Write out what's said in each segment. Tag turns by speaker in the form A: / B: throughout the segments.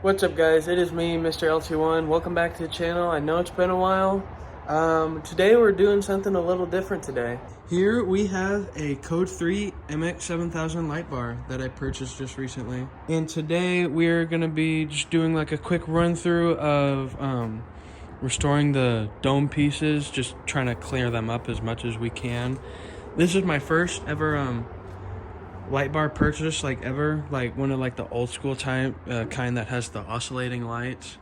A: What's up, guys? It is me, Mr. LT1. Welcome back to the channel. I know it's been a while. Today we're doing something a little different today. Here we have a Code 3 MX7000 light bar that I purchased just recently. And today we're going to be just doing like a quick run through of restoring the dome pieces, just trying to clear them up as much as we can. This is my first ever light bar purchase, like one of like the old school kind that has the oscillating lights.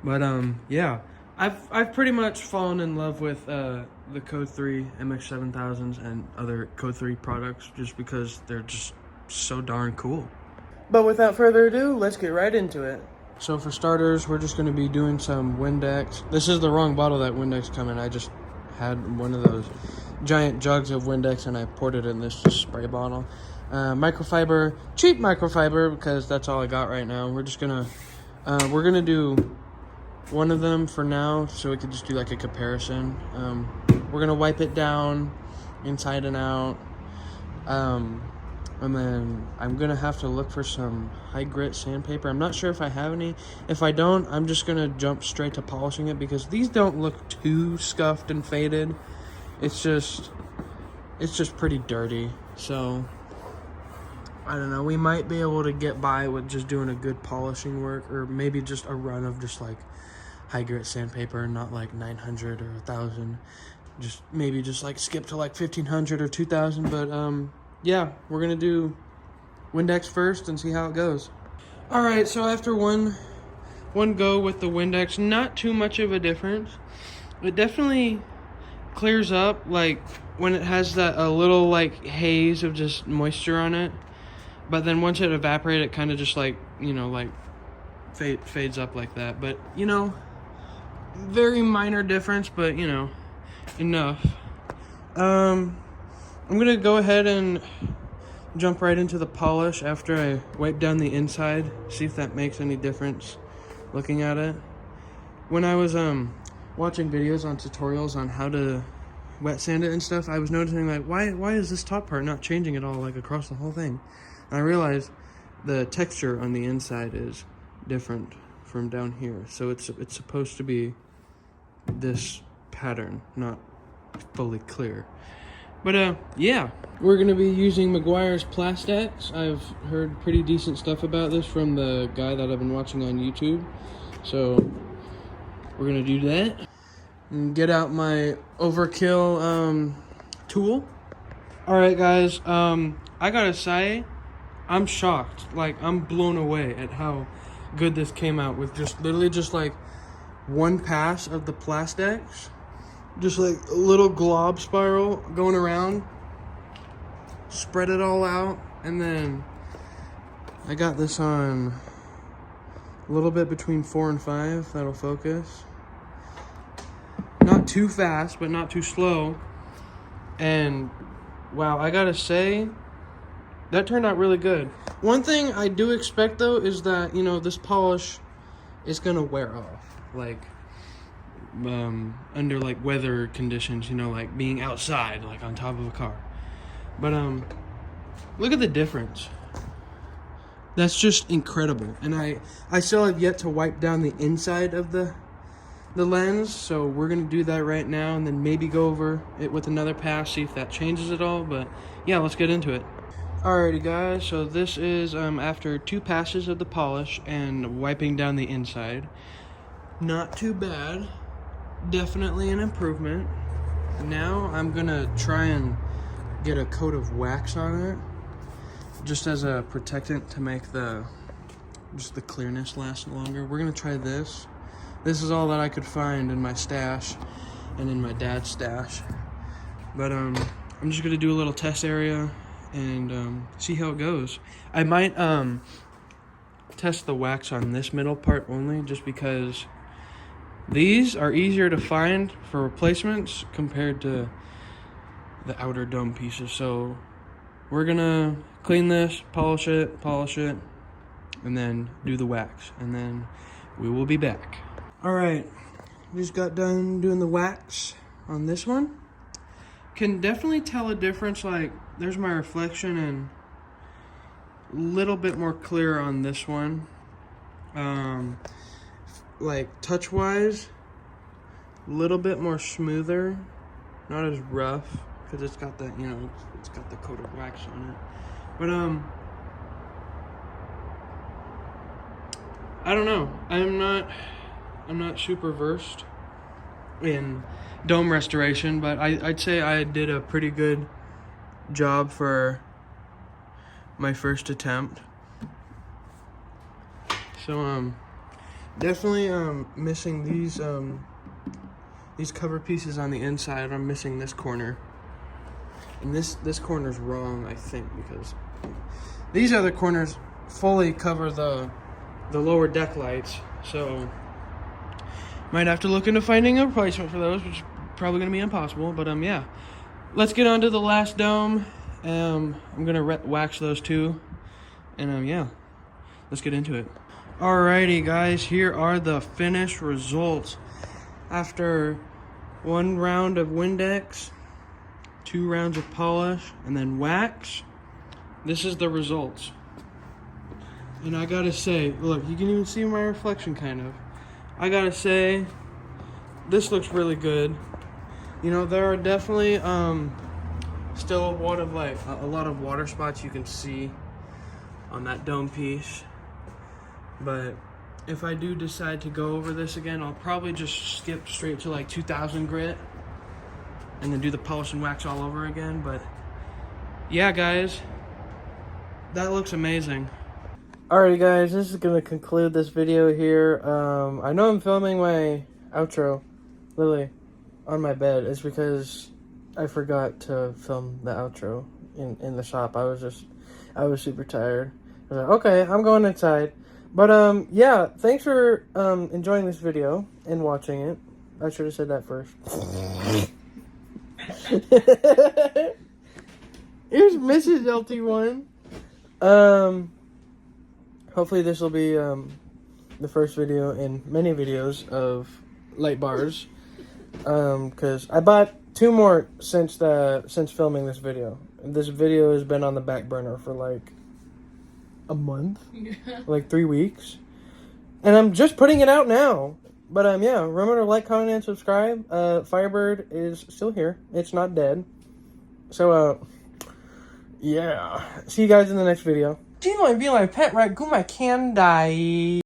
A: But yeah, I've pretty much fallen in love with the Code 3 MX7000s and other Code 3 products just because they're just so darn cool. But without further ado, let's get right into it. So for starters, we're just going to be doing some Windex. This is the wrong bottle that Windex come in. I just had one of those giant jugs of Windex and I poured it in this spray bottle. Microfiber, cheap microfiber, because that's all I got right now. We're gonna do one of them for now, so we could just do like a comparison. We're gonna wipe it down inside and out, and then I'm gonna have to look for some high grit sandpaper. I'm not sure if I have any. If I don't, I'm just gonna jump straight to polishing it because these don't look too scuffed and faded. It's just pretty dirty, so I don't know, we might be able to get by with just doing a good polishing work, or maybe just a run of just like high grit sandpaper, not like 900 or 1000, just maybe just like skip to like 1500 or 2000. But yeah, we're gonna do Windex first and see how it goes. All right, so after one go with the Windex, not too much of a difference. It definitely clears up like when it has that a little like haze of just moisture on it. But then once it evaporates, it kind of just like, you know, like fades up like that. But, you know, very minor difference, but, you know, enough. I'm going to go ahead and jump right into the polish after I wipe down the inside, see if that makes any difference looking at it. When I was watching videos on tutorials on how to wet sand it and stuff, I was noticing like, why is this top part not changing at all, like across the whole thing? I realized the texture on the inside is different from down here, so it's supposed to be this pattern, not fully clear. But yeah, we're gonna be using Meguiar's Plastex. I've heard pretty decent stuff about this from the guy that I've been watching on YouTube, so we're gonna do that and get out my overkill tool. All right, guys, I gotta say, I'm shocked. Like, I'm blown away at how good this came out with just literally just like one pass of the Plastex. Just like a little glob spiral going around. Spread it all out. And then I got this on a little bit between 4 and 5. That'll focus. Not too fast, but not too slow. And wow, I gotta say, that turned out really good. One thing I do expect though is that, you know, this polish is gonna wear off, like under like weather conditions, you know, like being outside, like on top of a car. But look at the difference. That's just incredible. And I still have yet to wipe down the inside of the lens, so we're gonna do that right now and then maybe go over it with another pass, see if that changes at all. But yeah, let's get into it. Alrighty, guys, so this is after 2 passes of the polish and wiping down the inside. Not too bad, definitely an improvement. Now I'm gonna try and get a coat of wax on it, just as a protectant to make the clearness last longer. We're gonna try this. This is all that I could find in my stash and in my dad's stash. But I'm just gonna do a little test area and see how it goes. I might test the wax on this middle part only, just because these are easier to find for replacements compared to the outer dome pieces. So we're gonna clean this, polish it, and then do the wax, and then we will be back. All right, just got done doing the wax on this one. Can definitely tell a difference, like there's my reflection and a little bit more clear on this one. Like touch wise, a little bit more smoother, not as rough, because it's got that, you know, it's got the coat of wax on it. But I don't know. I'm not super versed in dome restoration, but I'd say I did a pretty good job for my first attempt. So definitely missing these cover pieces on the inside. I'm missing this corner, and this corner's wrong, I think, because these other corners fully cover the lower deck lights. So might have to look into finding a replacement for those, which is probably gonna be impossible. But yeah, let's get on to the last dome. I'm gonna wax those two, and yeah, let's get into it. Alrighty guys, here are the finished results. After 1 round of Windex, 2 rounds of polish, and then wax, this is the results. And I gotta say, look, you can even see my reflection kind of. I gotta say, this looks really good. You know, there are definitely still a lot of water spots you can see on that dome piece. But if I do decide to go over this again, I'll probably just skip straight to like 2000 grit and then do the polish and wax all over again. But yeah, guys, that looks amazing. Alrighty guys, this is gonna conclude this video here. I know I'm filming my outro literally on my bed. It's because I forgot to film the outro in the shop. I was super tired. I was like, okay, I'm going inside. But yeah, thanks for enjoying this video and watching it. I should have said that first. Here's Mrs. LT1. Hopefully this will be the first video in many videos of light bars. Cause I bought 2 more since filming this video. This video has been on the back burner for like a month, like 3 weeks, and I'm just putting it out now. But yeah, remember to like, comment, and subscribe. Firebird is still here; it's not dead. So yeah, see you guys in the next video. She's gonna be my pet raccoon. I can die.